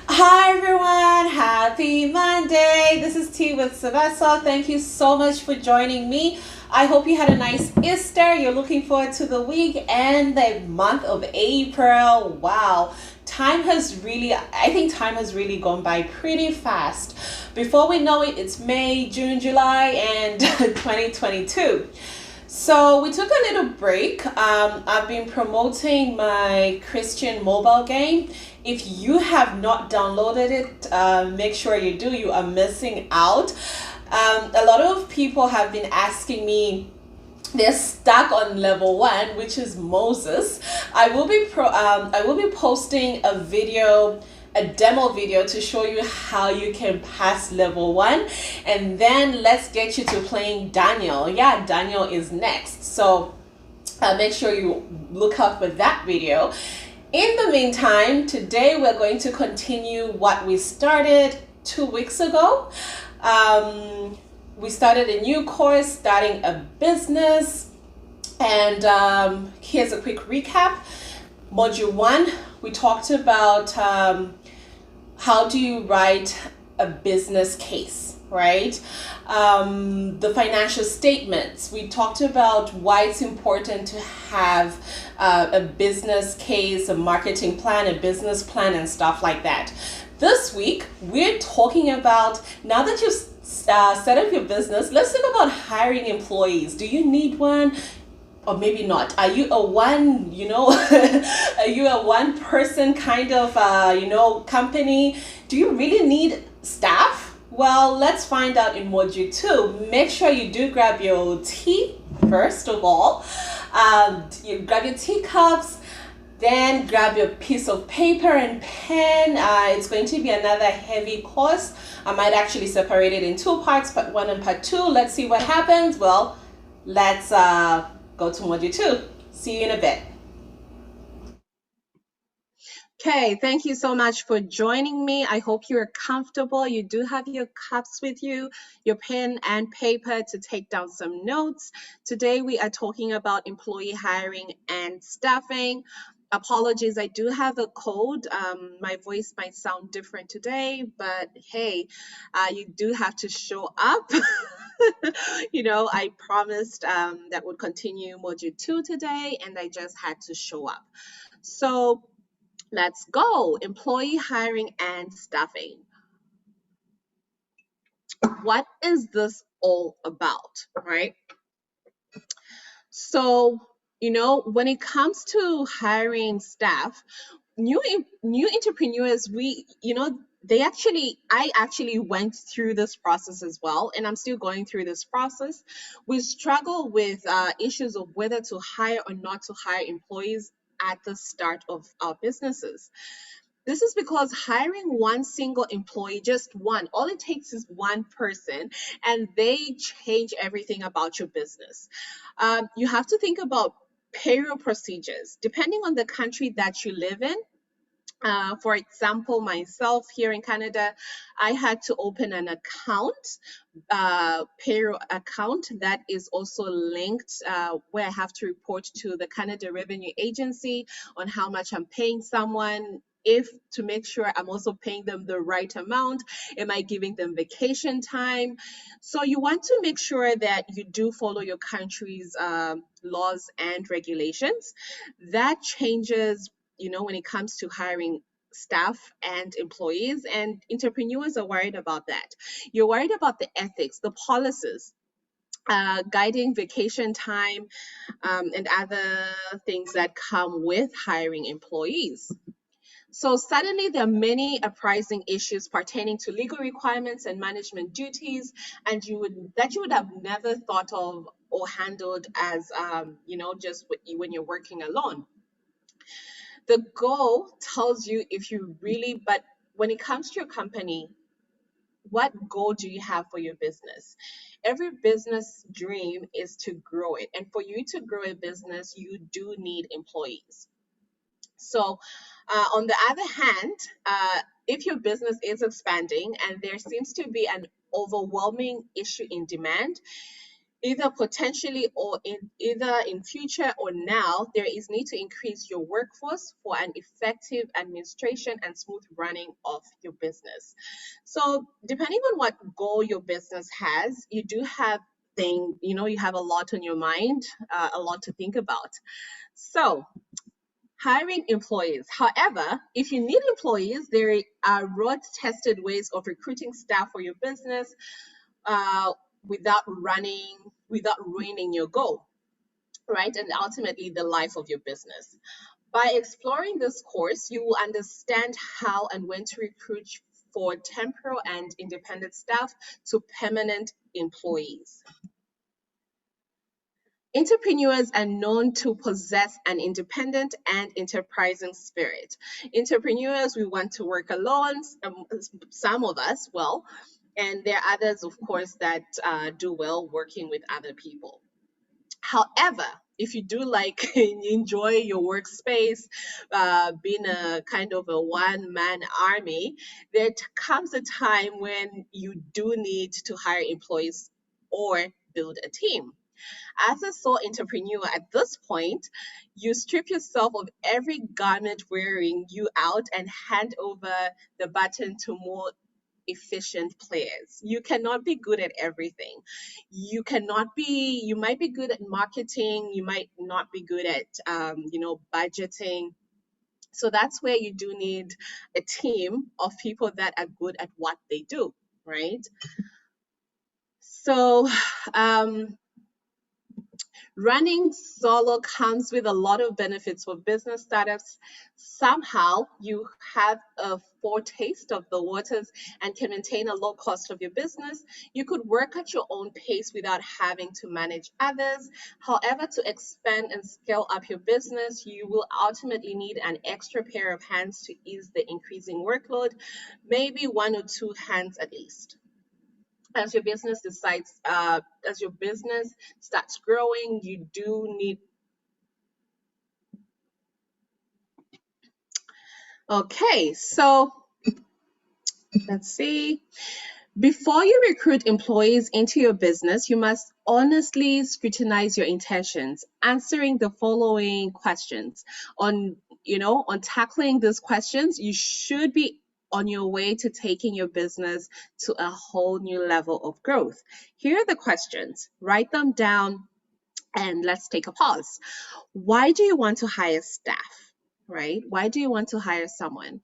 Hi everyone, happy Monday. This is T with Savessa. Thank you so much for joining me. I hope you had a nice Easter. You're looking forward to the week and the month of April. Wow, I think time has really gone by pretty fast. Before we know it, it's May, June, July, and 2022. So we took a little break. I've been promoting my Christian mobile game. If you have not downloaded it, make sure you do. You are missing out. A lot of people have been asking me. They're stuck on level one, which is Moses. I will be posting a demo video to show you how you can pass level one, and then let's get you to playing Daniel. Yeah, Daniel is next, so make sure you look out for that video. In the meantime, today we're going to continue what we started 2 weeks ago. We started a new course, starting a business, and here's a quick recap. Module 1, we talked about how do you write a business case, right? The financial statements. We talked about why it's important to have a business case, a marketing plan, a business plan, and stuff like that. This week, we're talking about, now that you've set up your business, let's talk about hiring employees. Do you need one? Or maybe not. Are you a one, are you a one person kind of, company? Do you really need staff? Well, let's find out in module 2. Make sure you do grab your tea first of all. You grab your teacups, then grab your piece of paper and pen. It's going to be another heavy course. I might actually separate it in 2 parts, part 1 and part 2. Let's see what happens. Well, let's go to module 2. See you in a bit. Okay, thank you so much for joining me. I hope you're comfortable. You do have your cups with you, your pen and paper to take down some notes. Today we are talking about employee hiring and staffing. Apologies, I do have a cold. My voice might sound different today, but hey, you do have to show up. I promised that would continue module 2 today, and I just had to show up. So let's go. Employee hiring and staffing. What is this all about, right? So, when it comes to hiring staff, new entrepreneurs, I actually went through this process as well, and I'm still going through this process. We struggle with issues of whether to hire or not to hire employees at the start of our businesses. This is because hiring one single employee, just one, all it takes is one person, and they change everything about your business. You have to think about payroll procedures. Depending on the country that you live in, for example, myself here in Canada, I had to open an account, payroll account that is also linked, where I have to report to the Canada Revenue Agency on how much I'm paying someone. If to make sure I'm also paying them the right amount, am I giving them vacation time? So you want to make sure that you do follow your country's laws and regulations. That changes when it comes to hiring staff and employees, and entrepreneurs are worried about that. You're worried about the ethics, the policies, guiding vacation time, and other things that come with hiring employees. So suddenly there are many uprising issues pertaining to legal requirements and management duties, and you would have never thought of or handled as just when you're working alone. The goal tells you if you really, but when it comes to your company, what goal do you have for your business? Every business dream is to grow it. And for you to grow a business, you do need employees. So, on the other hand, if your business is expanding and there seems to be an overwhelming issue in demand, either potentially or in either in future or now, there is need to increase your workforce for an effective administration and smooth running of your business. So depending on what goal your business has, you do have you have a lot on your mind, a lot to think about. So hiring employees. However, if you need employees, there are road tested ways of recruiting staff for your business uh, without ruining your goal, right? And ultimately the life of your business. By exploring this course, you will understand how and when to recruit for temporal and independent staff to permanent employees. Entrepreneurs are known to possess an independent and enterprising spirit. Entrepreneurs, we want to work alone, some of us, well, and there are others, of course, that do well working with other people. However, if you do like enjoy your workspace, being a kind of a one-man army, there comes a time when you do need to hire employees or build a team. As a sole entrepreneur at this point, you strip yourself of every garment wearing you out and hand over the baton to more efficient players. You cannot be good at everything. You might be good at marketing, you might not be good at, budgeting. So that's where you do need a team of people that are good at what they do, right? So, um, running solo comes with a lot of benefits for business startups. Somehow you have a foretaste of the waters and can maintain a low cost of your business. You could work at your own pace without having to manage others. However, to expand and scale up your business, you will ultimately need an extra pair of hands to ease the increasing workload, maybe one or two hands at least. As your business starts growing, you do need. Okay, so let's see. Before you recruit employees into your business, you must honestly scrutinize your intentions, answering the following questions. On tackling these questions, you should be on your way to taking your business to a whole new level of growth. Here are the questions. Write them down and let's take a pause. Why do you want to hire staff? Right? Why do you want to hire someone?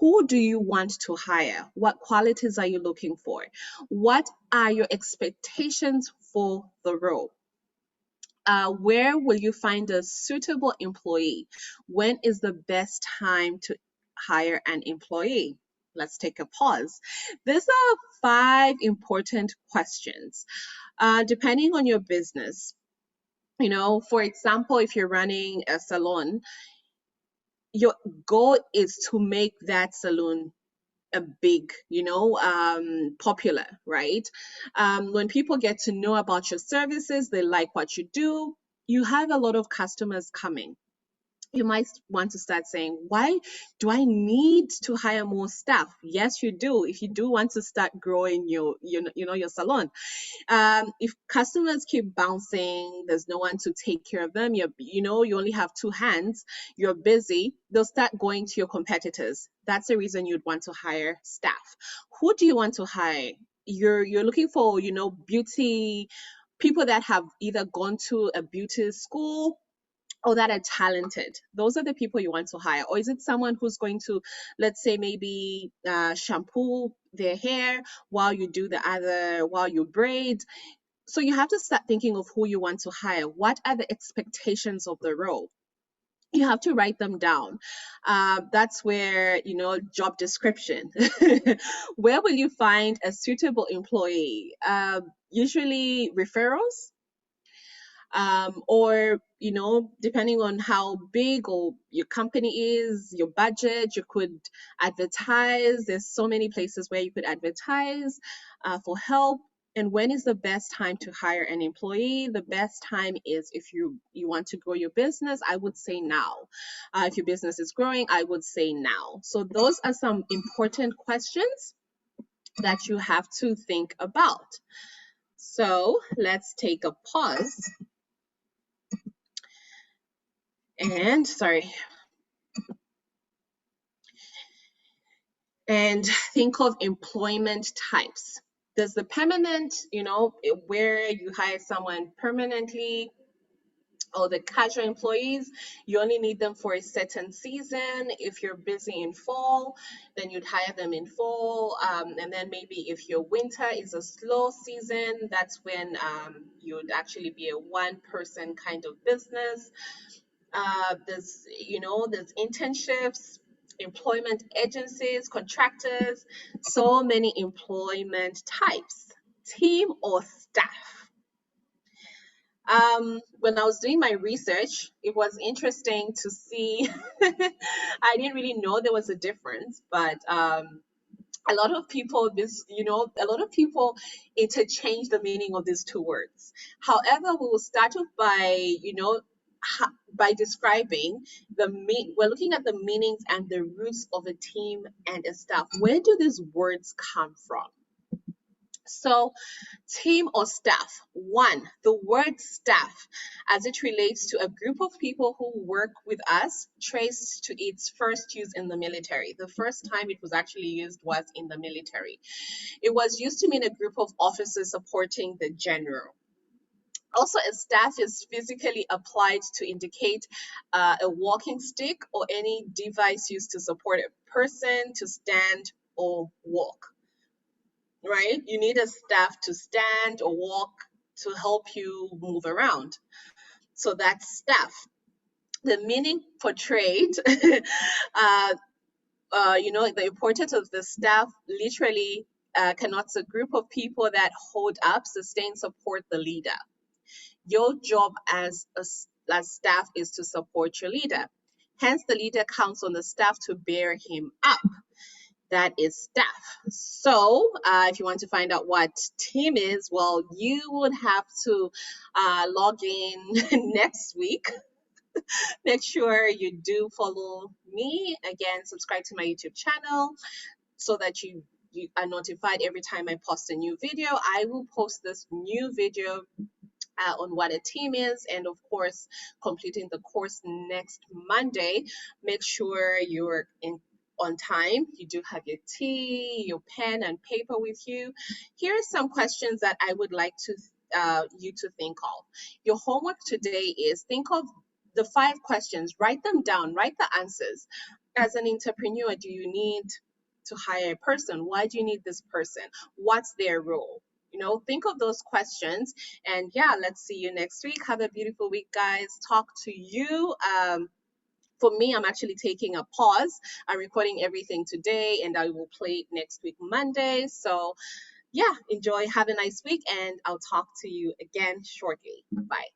Who do you want to hire? What qualities are you looking for? What are your expectations for the role? Where will you find a suitable employee? When is the best time to hire an employee? Let's take a pause. These are 5 important questions. Depending on your business, for example, if you're running a salon, your goal is to make that salon a big, popular, right? When people get to know about your services, they like what you do, you have a lot of customers coming. You might want to start saying, why do I need to hire more staff? Yes, you do. If you do want to start growing your salon, if customers keep bouncing, there's no one to take care of them, you only have 2 hands, you're busy, they'll start going to your competitors. That's the reason you'd want to hire staff. Who do you want to hire? You're looking for, beauty people that have either gone to a beauty school or that are talented. Those are the people you want to hire. Or is it someone who's going to, let's say, maybe shampoo their hair while you braid? So you have to start thinking of who you want to hire. What are the expectations of the role? You have to write them down. That's where, job description. Where will you find a suitable employee? Usually referrals, or depending on how big or your company is, your budget, you could advertise. There's so many places where you could advertise for help. And when is the best time to hire an employee? The best time is if you want to grow your business, I would say now. If your business is growing, I would say now. So those are some important questions that you have to think about. So let's take a pause and and think of employment types. There's the permanent, where you hire someone permanently, or the casual employees, you only need them for a certain season. If you're busy in fall, then you'd hire them in fall. And then maybe if your winter is a slow season, that's when you'd actually be a one person kind of business. There's internships, employment agencies, contractors, so many employment types. Team or staff? When I was doing my research, it was interesting to see. I didn't really know there was a difference, but a lot of people interchange the meaning of these two words. However, we will start off by, by describing we're looking at the meanings and the roots of a team and a staff. Where do these words come from? So, team or staff. One, the word staff, as it relates to a group of people who work with us, traced to its first use in the military. The first time it was actually used was in the military. It was used to mean a group of officers supporting the general. Also, a staff is physically applied to indicate a walking stick or any device used to support a person to stand or walk, right? You need a staff to stand or walk to help you move around. So that's staff. The meaning portrayed, the importance of the staff literally connotes a group of people that hold up, sustain, support the leader. Your job as staff is to support your leader. Hence, the leader counts on the staff to bear him up. That is staff. So, if you want to find out what team is, well, you would have to log in next week. Make sure you do follow me. Again, subscribe to my YouTube channel so that you are notified every time I post a new video. I will post this new video on what a team is, and of course completing the course next Monday. Make sure you're in on time. You do have your tea, your pen and paper with you. Here are some questions that I would like to you to think of. Your homework today is think of the 5 questions, write them down, write the answers. As an entrepreneur, do you need to hire a person? Why do you need this person? What's their role? Think of those questions. And yeah, let's see you next week. Have a beautiful week, guys. Talk to you. For me, I'm actually taking a pause. I'm recording everything today and I will play it next week, Monday. So yeah, enjoy. Have a nice week and I'll talk to you again shortly. Bye.